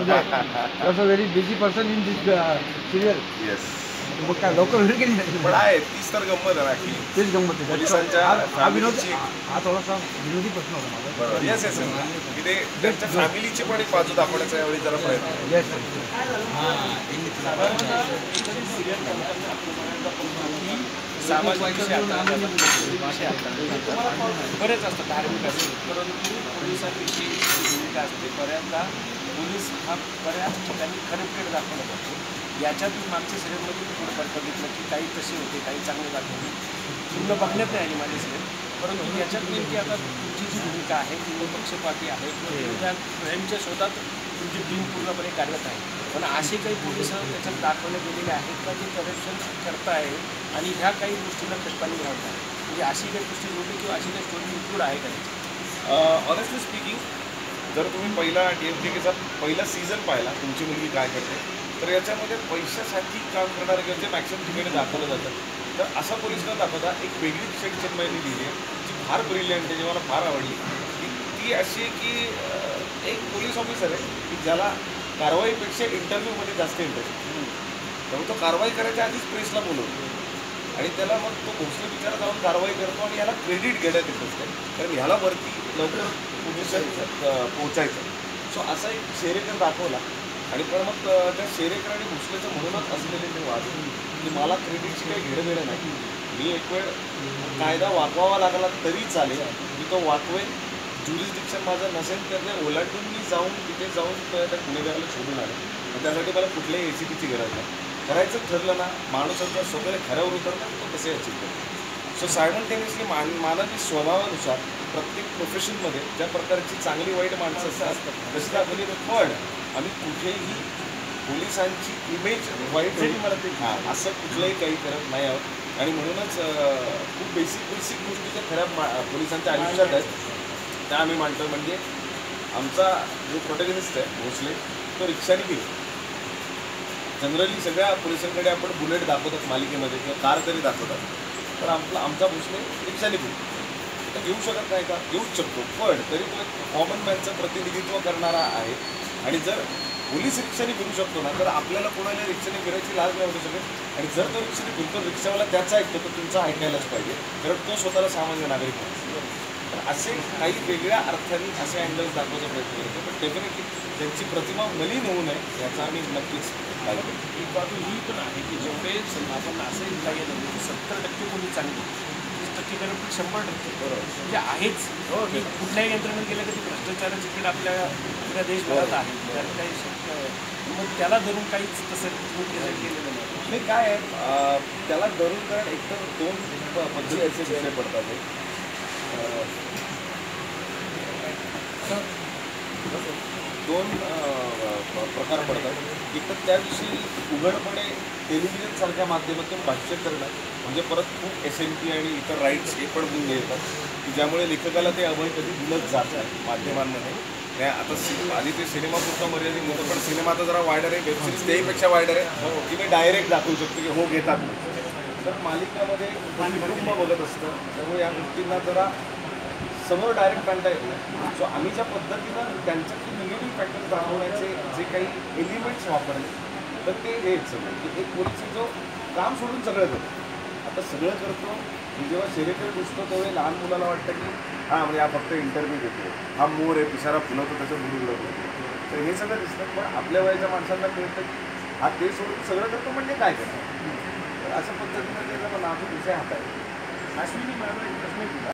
that. You are a very busy person in this serial. Yes मग काय लवकर वेळ केली नाही. पण आहे तीच तर गंमत आहे ना की तेच गंमत आहे. पोलिसांच्या हा विनोद फॅमिलीची हा थोडासा विनोदी प्रश्न होता माझा. बरोबर येस येस की ते त्यांच्या फॅमिलीची पण एक बाजू दाखवण्याचा यावेळी जरा प्रयत्न आहे. येस सामाजिक विषय बरेच असतात धार्मिक असतात, परंतु पोलिसांविषयी भूमिका असते. बऱ्याचदा पोलीस हा बऱ्याच ठिकाणी कनेक्टेड दाखवला जातो. याच्यातून मागच्या सिरियलमध्ये थोडंफार बघितलं की काही तसे होते, काही चांगले दाखवले. पूर्ण बघण्यात नाही आली माझे सिरियल, परंतु याच्यात नेमकी आता तुमची जी भूमिका आहे ती निपक्षपाती आहे. त्या क्राईमच्या शोधात तुमची टीम पूर्णपणे कार्यरत आहे. पण असे काही पोलिस त्याच्यात दाखवले गेलेले आहेत का जे करप्शन करताय आणि ह्या काही गोष्टींना खतपाणी घालत आहे. म्हणजे अशी काही गोष्टी होती किंवा अशी काही स्टोरी इन्क्लूड आहे का? ऑनेस्टली स्पीकिंग, जर तुम्ही पहिला DMTKचा पहिला सीझन पाहिला, तुमची मुलगी काय करते, तर याच्यामध्ये पैशासाठी काम करणारे जे मॅक्सिमम ठिकाणी दाखवलं जातं. तर असा पोलीस न दाखवता एक वेगळी शेड चिन्मयनी लिहिली आहे जी फार ब्रिलियंट आहे, जी मला फार आवडली. की ती अशी आहे की एक पोलीस ऑफिसर आहे की ज्याला कारवाईपेक्षा इंटरव्ह्यूमध्ये जास्त इंटरेस्ट. त्यामुळे तो कारवाई करायच्या आधीच प्रेसला बोलवतो आणि त्याला मग तो भोसले बिचारा जाऊन कारवाई करतो आणि याला क्रेडिट घेण्यात इंटरेस्ट आहे, कारण ह्याला वरती लवकर पोझिशन पोहोचायचं. सो असा एक शेरेकर दाखवला. आणि पण मग त्या शेरेकर आणि भोसलेचं म्हणूनच असलेले ते वाद की मला क्रेडिटची काही घेणं नाही. मी एक वेळ कायदा वाकवावा लागला तरी चालेल, मी तो वाकवेन. ज्युरिस्डिक्शन माझं नसेल तर ते ओलांडून मी जाऊन तिथे जाऊन त्या गुन्हेगाराला शोधून आले. त्यासाठी मला कुठल्याही ACPची गरज नाही. करायचं ठरलं ना, माणूसाच्या स्वतःला खऱ्यावर उतरतात तो कसे अचीव करतो. सो सायमल्टेनियसली मानवी स्वभावानुसार प्रत्येक प्रोफेशनमध्ये ज्या प्रकारची चांगली वाईट माणसं असतात तशी दाखवली. पण आम्ही कुठेही पोलिसांची इमेज वाईट होईल मला ते असं कुठलंही काही करत नाही आहोत. आणि म्हणूनच खूप बेसिक गोष्टी ज्या खऱ्या पोलिसांच्या आयुष्यात आहेत त्या आम्ही मांडतो. म्हणजे आमचा जो प्रोटॅगनिस्ट आहे भोसले, तो रिक्षाने गेलो. जनरली सगळ्या पोलिसांकडे आपण बुलेट दाखवतात मालिकेमध्ये किंवा कार तरी दाखवतात, तर आमचा भोसले रिक्षाने गेलो. तर घेऊ शकत नाही का? घेऊच शकतो, पण तरी तो एक कॉमन मॅनचं प्रतिनिधित्व करणारा आहे. आणि जर पोलीस रिक्षाने फिरू शकतो ना, तर आपल्याला कोणाला रिक्षाने फिरायची लाज नाही वाटू शकत. आणि जर तो रिक्षाने फिरतो, रिक्षावाला त्याचा ऐकतो तर तुमचं ऐकायलाच पाहिजे, कारण तो स्वतःला सामान्य नागरिक आहे. तर असे काही वेगळ्या अर्थाने असे अँगल्स दाखवायचा प्रयत्न करतो. पण डेफिनेटली त्यांची प्रतिमा मलिन होऊ नये याचा आम्ही नक्कीच पाहिजे. एक बाजू ही पण आहे की जेवढे आपण असं काही नाही की 70% पोलीस चांगली, 30% करप्ट 100%. बरोबर म्हणजे आहेच की कुठल्याही यंत्रणेत गेलं की भ्रष्टाचाराची कीड आपल्या देशभरात आहे. त्यात काही शक्य मग त्याला धरून काहीच तसं केलेलं नाही. नाही काय आहे, त्याला धरून कारण एकतर दोन पद्धतीचे विषय पडतात. दोन प्रकार पडतात. एक तर त्या दिवशी उघडपणे टेलिव्हिजनसारख्या माध्यमातून भाष्य करणं, म्हणजे परत खूप SMP आणि इतर राईट्स हे पण गुण येतात की ज्यामुळे लेखकाला ते अभय कधी दिलंच जात नाही माध्यमांमध्ये. आता आधी ते सिनेमापुरता मर्यादित होतं, पण सिनेमा आता जरा वायडर आहे, वेबसिरीज त्याहीपेक्षा वायडर आहे की मी डायरेक्ट दाखवू शकतो की हो घेतात. तर मालिकामध्ये कुटुंब बघत असतं, त्यामुळे या गोष्टींना जरा समोर डायरेक्ट आणता येत नाही. सो आम्ही ज्या पद्धतीनं त्यांच्यातले निगेटिव्ह फॅक्टर्स दाखवण्याचे जे काही एलिमेंट्स वापरले, तर ते हेच सगळं की एक पोलीस जो काम सोडून सगळं करतो. आता सगळं करतो मी जेव्हा शेरेकर घुसतो तेव्हा लहान मुलाला वाटतं की हां म्हणजे हा फक्त इंटरव्ह्यू देतो, हा मोर आहे पिसारा फुलवतो त्याचं बुडी उडवतो. तर हे सगळं दिसतं. पण आपल्या वयाच्या माणसांना कळतं की हा ते सोडून सगळं करतो म्हणजे काय करतो. तर अशा पद्धतीनं ते जरा नाजूक विषय हाताळले. अश्विनी मॅडम एक प्रश्न केला